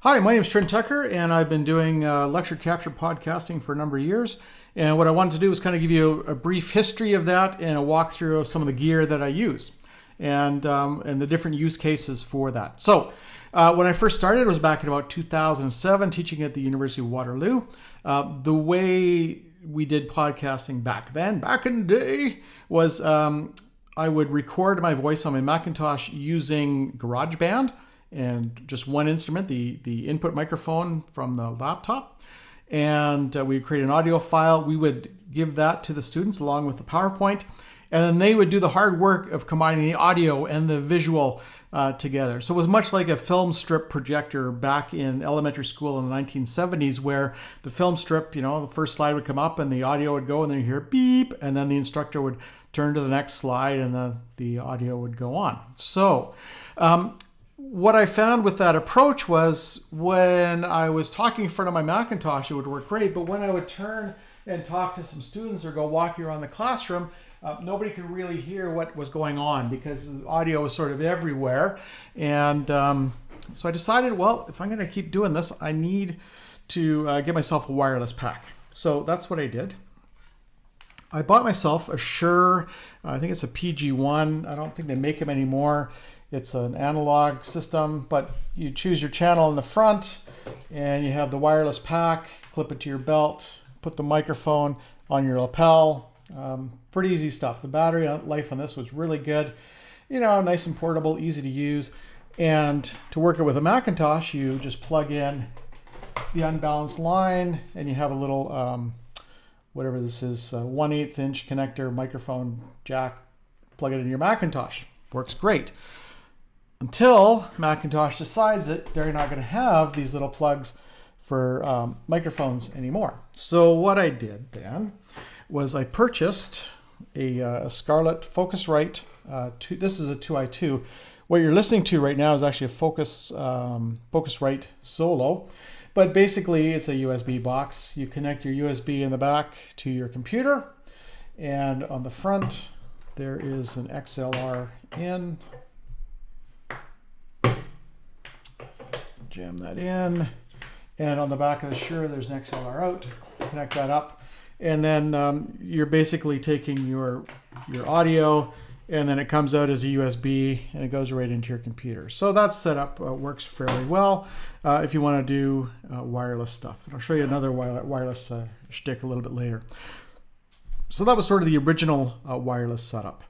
Hi, my name is Trent Tucker, and I've been doing lecture capture podcasting for a number of years. And what I wanted to do is kind of give you a brief history of that and a walkthrough of some of the gear that I use and the different use cases for that. So when I first started, it was back in about 2007, teaching at the University of Waterloo. The way we did podcasting back then, back in the day, was I would record my voice on my Macintosh using GarageBand and just one instrument, the input microphone from the laptop. And we would create an audio file. We would give that to the students along with the PowerPoint. And then they would do the hard work of combining the audio and the visual together. So it was much like a film strip projector back in elementary school in the 1970s, where the film strip, the first slide would come up and the audio would go, and then you hear beep, and then the instructor would turn to the next slide and the audio would go on. So what I found with that approach was when I was talking in front of my Macintosh, it would work great. But when I would turn and talk to some students or go walking around the classroom, nobody could really hear what was going on because the audio was sort of everywhere. And so I decided, well, if I'm going to keep doing this, I need to get myself a wireless pack. So that's what I did. I bought myself a SHURE, I think it's a PG1. I don't think they make them anymore. It's an analog system, but you choose your channel in the front and you have the wireless pack, clip it to your belt, put the microphone on your lapel. Pretty easy stuff. The battery life on this was really good. Nice and portable, easy to use. And to work it with a Macintosh, you just plug in the unbalanced line and you have a little, whatever this is, 1/8 inch connector microphone jack, plug it in your Macintosh. Works great. Until Macintosh decides that they're not going to have these little plugs for microphones anymore. So what I did then was I purchased a Scarlett Focusrite. This is a 2i2. What you're listening to right now is actually a Focusrite Solo. But basically it's a USB box. You connect your USB in the back to your computer. And on the front, there is an XLR in. Jam that in, and on the back of the SHURE there's an XLR out. Connect that up, and then you're basically taking your audio, and then it comes out as a USB and it goes right into your computer. So that setup works fairly well if you want to do wireless stuff. And I'll show you another wireless shtick a little bit later. So that was sort of the original wireless setup.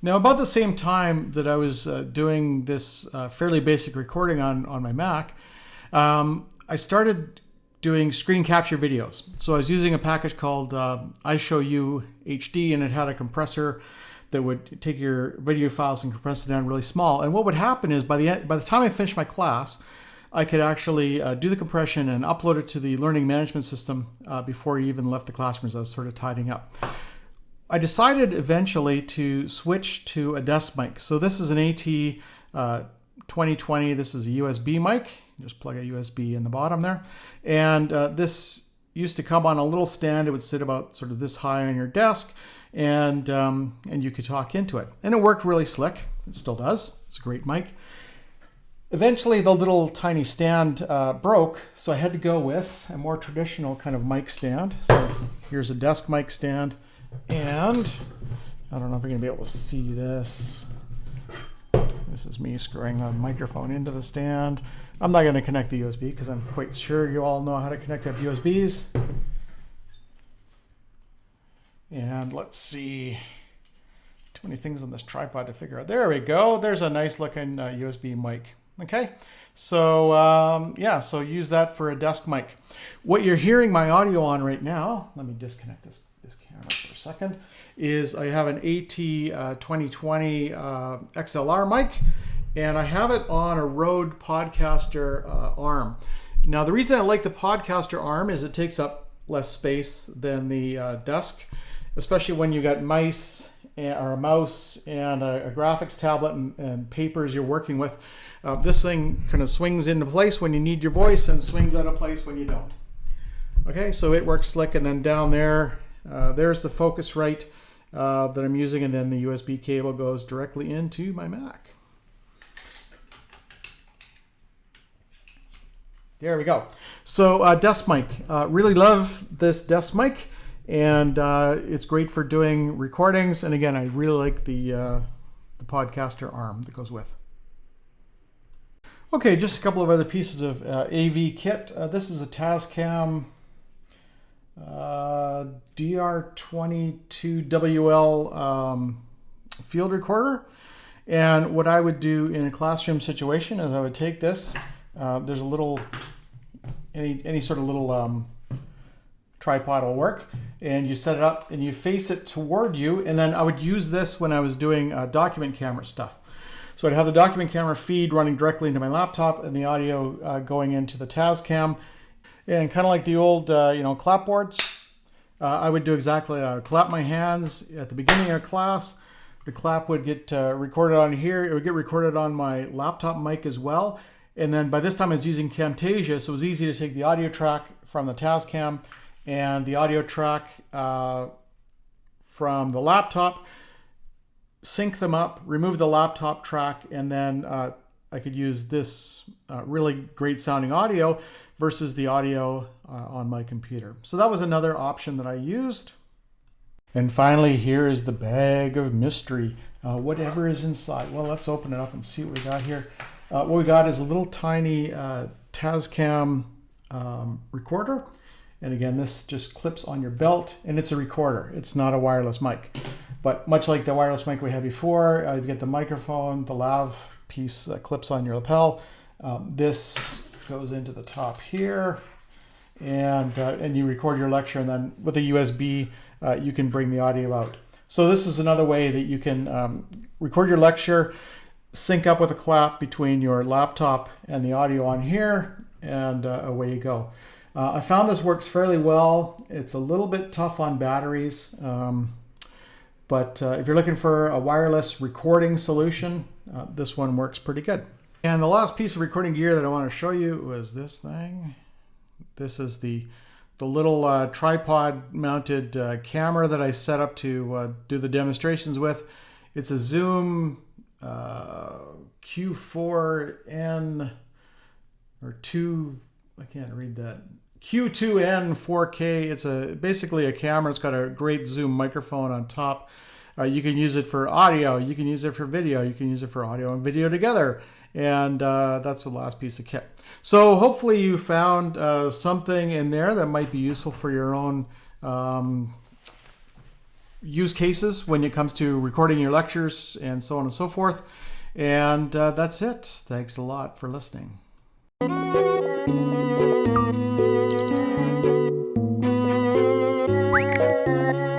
Now, about the same time that I was doing this fairly basic recording on my Mac, I started doing screen capture videos. So I was using a package called iShowU HD, and it had a compressor that would take your video files and compress it down really small. And what would happen is by the time I finished my class, I could actually do the compression and upload it to the learning management system before I even left the classroom, as I was sort of tidying up. I decided eventually to switch to a desk mic. So this is an AT 2020. This is a USB mic. You just plug a USB in the bottom there. And this used to come on a little stand. It would sit about sort of this high on your desk, and you could talk into it. And it worked really slick. It still does. It's a great mic. Eventually, the little tiny stand broke, so I had to go with a more traditional kind of mic stand. So here's a desk mic stand. And I don't know if you're going to be able to see this. This is me screwing the microphone into the stand. I'm not going to connect the USB because I'm quite sure you all know how to connect up USBs. And let's see. Too many things on this tripod to figure out. There we go. There's a nice looking USB mic. Okay. So so use that for a desk mic. What you're hearing my audio on right now, let me disconnect this camera for a second, is I have an AT 2020 XLR mic, and I have it on a RØDE Podcaster arm. Now, the reason I like the Podcaster arm is it takes up less space than the desk, especially when you got mice or a mouse and a graphics tablet and papers you're working with. This thing kind of swings into place when you need your voice and swings out of place when you don't. Okay, so it works slick, and then down there, there's the Focusrite that I'm using, and then the USB cable goes directly into my Mac. There we go. So desk mic. Really love this desk mic, and it's great for doing recordings. And again, I really like the podcaster arm that goes with. Okay, just a couple of other pieces of AV kit. This is a TASCAM DR22WL field recorder. And what I would do in a classroom situation is I would take this. There's a little, any sort of little tripod will work, and you set it up and you face it toward you. And then I would use this when I was doing document camera stuff. So I'd have the document camera feed running directly into my laptop and the audio going into the TASCAM. And kind of like the old, clapboards, I would do exactly that. I would clap my hands at the beginning of class. The clap would get recorded on here. It would get recorded on my laptop mic as well. And then by this time I was using Camtasia, so it was easy to take the audio track from the TASCAM and the audio track from the laptop, sync them up, remove the laptop track, and then I could use this really great sounding audio versus the audio on my computer. So that was another option that I used. And finally, here is the bag of mystery. Whatever is inside. Well, let's open it up and see what we got here. What we got is a little tiny TASCAM recorder. And again, this just clips on your belt, and it's a recorder. It's not a wireless mic. But much like the wireless mic we had before, you get the microphone, the lav piece that clips on your lapel. This goes into the top here, and you record your lecture, and then with a USB, you can bring the audio out. So this is another way that you can record your lecture, sync up with a clap between your laptop and the audio on here, and away you go. I found this works fairly well. It's a little bit tough on batteries, but if you're looking for a wireless recording solution, this one works pretty good. And the last piece of recording gear that I want to show you was this thing. This is the little tripod mounted camera that I set up to do the demonstrations with. It's a Zoom Q4N or 2, I can't read that. Q2N 4K. It's basically a camera. It's got a great Zoom microphone on top. You can use it for audio. You can use it for video. You can use it for audio and video together. And that's the last piece of kit. So hopefully you found something in there that might be useful for your own use cases when it comes to recording your lectures and so on and so forth. And that's it. Thanks a lot for listening.